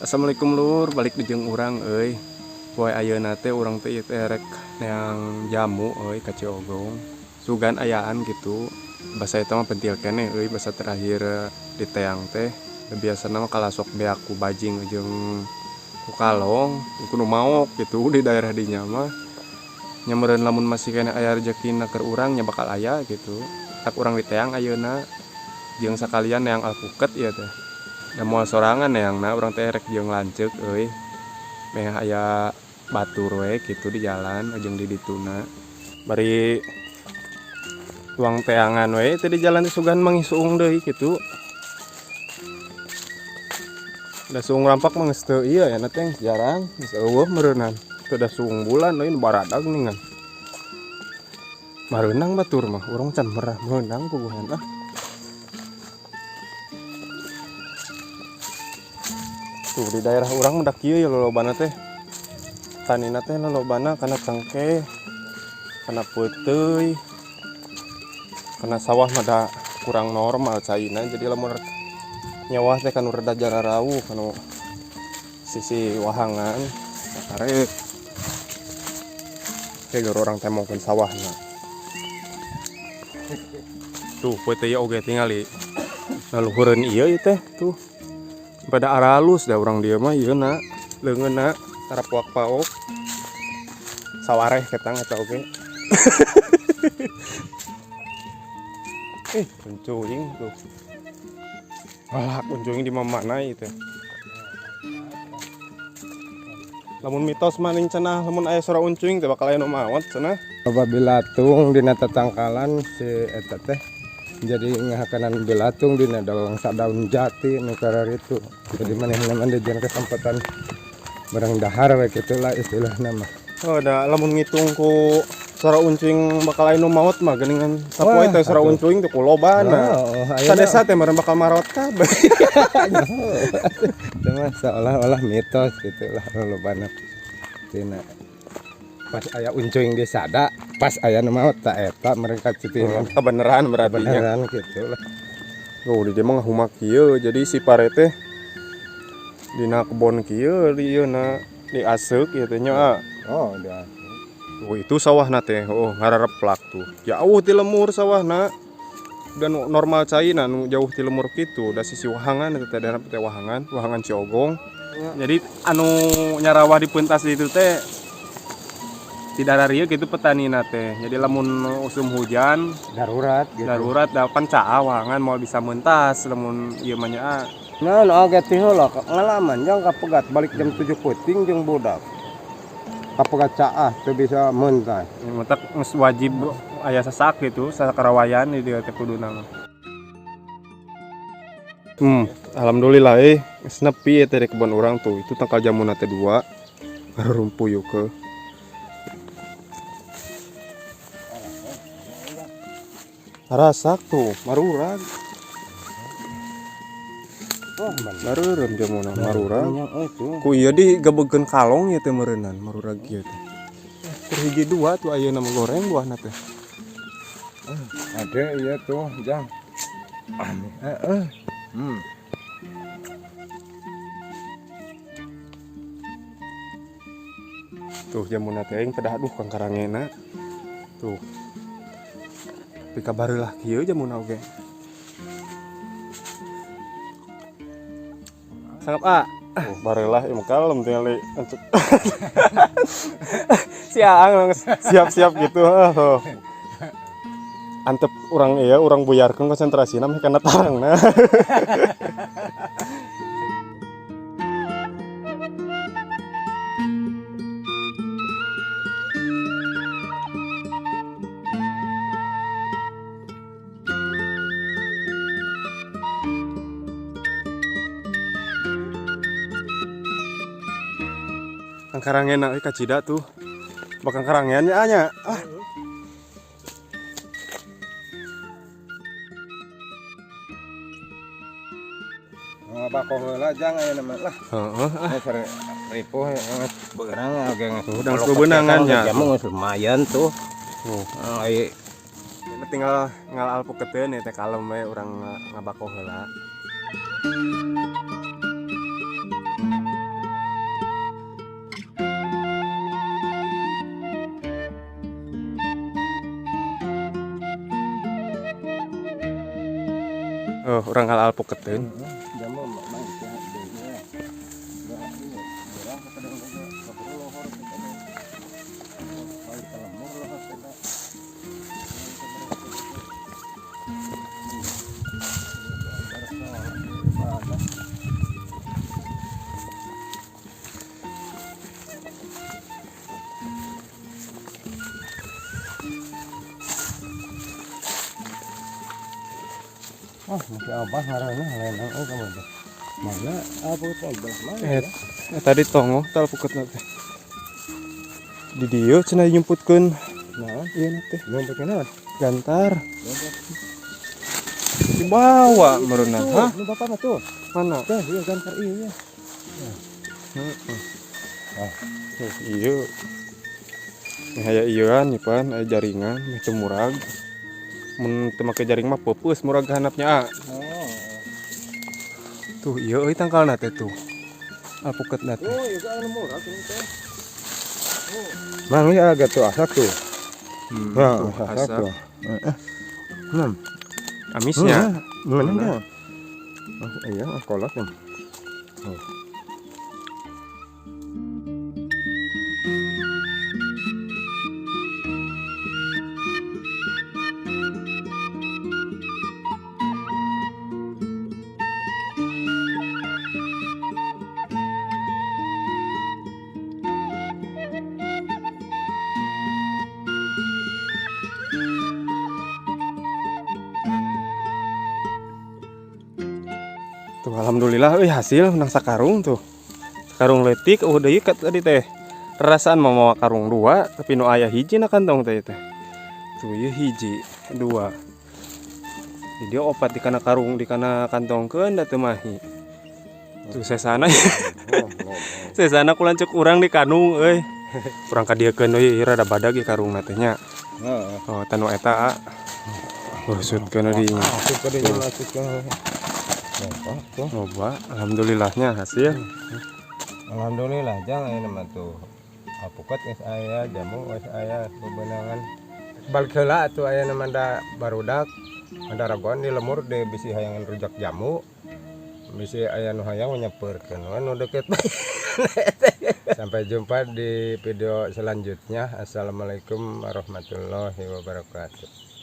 Assalamualaikum lur, balik di jeung urang euy. Poe ayeuna teh urang teh rek neang jamu euy ka Ciogong. Sugan ayaan gitu. Basa eta mah pentil keneh euy basa terakhir di teang teh. Biasana mah kalasok beak ku bajing jeung ku kalong, kudu maok gitu di daerah dinya mah. Nya meureun lamun masih kene aya rezekina keur urang nya bakal aya gitu. Tak urang di teang ayeuna jeung sakalian neang alpuket ieu teh. Da moal sorangan neangna urang teh rek jeung lanceuk euy. Meh aya batur we kitu di jalan jeung di dituna. Bari tuang teangan we teh di jalan teh sugan mangisuung deui kitu. Da suung rampak mah geus teu ieu ya teh jarang, geus eueuh meureunan. Teu da suung bulan euy nu baradag ningan. Mareunang batur mah urang can merah meunang puguhan ah. Tuh di daerah urang mendak kieu ya lolobana teh. Tanina teh lolobana kana cengkeh, kana peuteuy, kana sawah mah da kurang normal caina. Jadi lamun nyawah teh kanu rada jararawu kanu sisi wahangan arek. Kayak orang teh mongkeun sawahna. Tuh peuteuy oge tingali. Naluhureun ieu teh tuh. Pada aralus dah orang dia mah yeuna leungeunna tarapuak paok sawareh ketang eta oge. Kuncuing tuh. Alah kuncuing di mamana ieu teh. Lamun mitos mah ning cenah lamun aya sora uncuing teh bakal aya nu maot cenah. Apabila tung dina tetangkalan si eta teh jadi ngahakanan belatung dina daun sadaun jati nu kararitu. Jadi manehna mah dijieun kesempatan barang dahar we kitulah istilahna mah. Oh da lamun ngitung ku sora uncuing bakal aya nu maot mah geuningan sapoe teh sora uncuing teh kulobana. Sadesa teh meureun bakal marot kabeh. Itu mah seolah-olah mitos gitulah lolobana tina. Pas aya uncuing di sada, pas aya nu maot ta eta mereka citinan. Kebeneran berarti beneran gitulah. Oh di dia mah humak kieu jadi si pare teh dina kebon kieu dieuna diaseuk ieu teh nya. Oh dia. Oh itu sawahna teh. Oh ngarareplak tuh. Jauh ti lemur sawahna. Dan normal caina nu jauh ti lemur kitu da sisi wahangan eta teh daerah teh wahangan Ciogong. Jadi anu nyarawah di pentas itu teh tidak ada rieu gitu petanina teh. Jadi lamun usum hujan Darurat gitu. darurat da pan caa wahangan moal bisa mentas lamun ieu mah nya. Nah, oge teh heula ngalaman jang kapegat balik jam 7 peuting jeung budak. Kapegat caah teu bisa mentas. Mentak geus wajib aya sasak gitu, sakarawayan di dieu teh kuduna mah. Alhamdulillah geus nepi teh di kebon urang tuh. Itu tangkal jamuna teh 2. Ngarumpuyeuh ke. Rasak tuh, marurag. Oh, Mareureum jamuna marurag. itu. Ku ieu digebeukeun kalong ieu teh meureunan marurag ieu teh. Keur hiji 2 tuh ayeuna mah goreng buahna teh. Ada iya tuh, jang. Tuh jamuna teh aing pedah aduh kang karangena. Tuh. Tapi kabareulah kieu jamuna oge. Sangap A. Oh, bareulah ieu mah kalem tingali. Si Aang siap-siap gitu. Oh. Antep urang ieu urang buyarkeun konsentrasina mah kana tarangna. Kang karangena euy kacida tuh. Bakang karangeannya anya. Ah. Ngabako heula jang aya nama lah. Heeh. Sare ripuh geus beurang oge geus. Udah bebenangannya. Jamu geus lumayan tuh. Ai Tinggal ngal alpuketeun teh kalem we urang ngabako heula. Oh, urang hal alpuketeun. Jamu mang istirahat deui ya. Urang kadang ngobrol lohor kita. Paling kelemur lohor kita. Oh, masih apa harana lain kamu tuh. Mana apa tuh mana? Tadi tongo teh alpuketna teh. Di dieu cenah nyumputkeun. Nah, Ieu teh nyumputkeun naon? gantar. Dibawa meureunan. Hah? Ini bapak mah tuh. Mana? Tuh, iya gantar iya. Iya. Aya ieuan nyipan aya jaringan meh teu murag. Mun teu make jaring mah peupeus murag hanapnya. Oh. Tuh ieu euy tangkalna teh tuh. Alpuketna teh. Oh, iya kan murah ini teh. Mang ya agak tuh asak tuh. Nah, asak asap. tuh. Amisnya. Mana enggak? Mas iya, kolot nih. Tuh alhamdulillah euy hasil menang sakarung tuh. Sakarung leutik deui kat tadi teh. Rasaan mah karung 2 tapi nu aya hiji na kantong teh teh. Tuh ieu hiji, 2. Jadi dia opat di kana karung di kana kantongkeun da teu mahi. Tuh sesana. Sesana kulancuk urang di kanung euy. Urang kadiekeun euy rada badag ge karungna teh nya. Heeh. Oh tanu eta urusutkeun di nya. Asuk ke dinya masuk ke. Bapak tuh. Loba, alhamdulillahnya hasil. Alhamdulillah jangan ini mah tuh. Alpukat geus aya, jamu geus aya, bebenangan. Balik heula atuh aya nama da barudak. Ada raguan di lemur di bisi hayangan rujak jamu. Bisi aya nu hayang nyepeureun nu deket. Sampai jumpa di video selanjutnya. Assalamualaikum warahmatullahi wabarakatuh.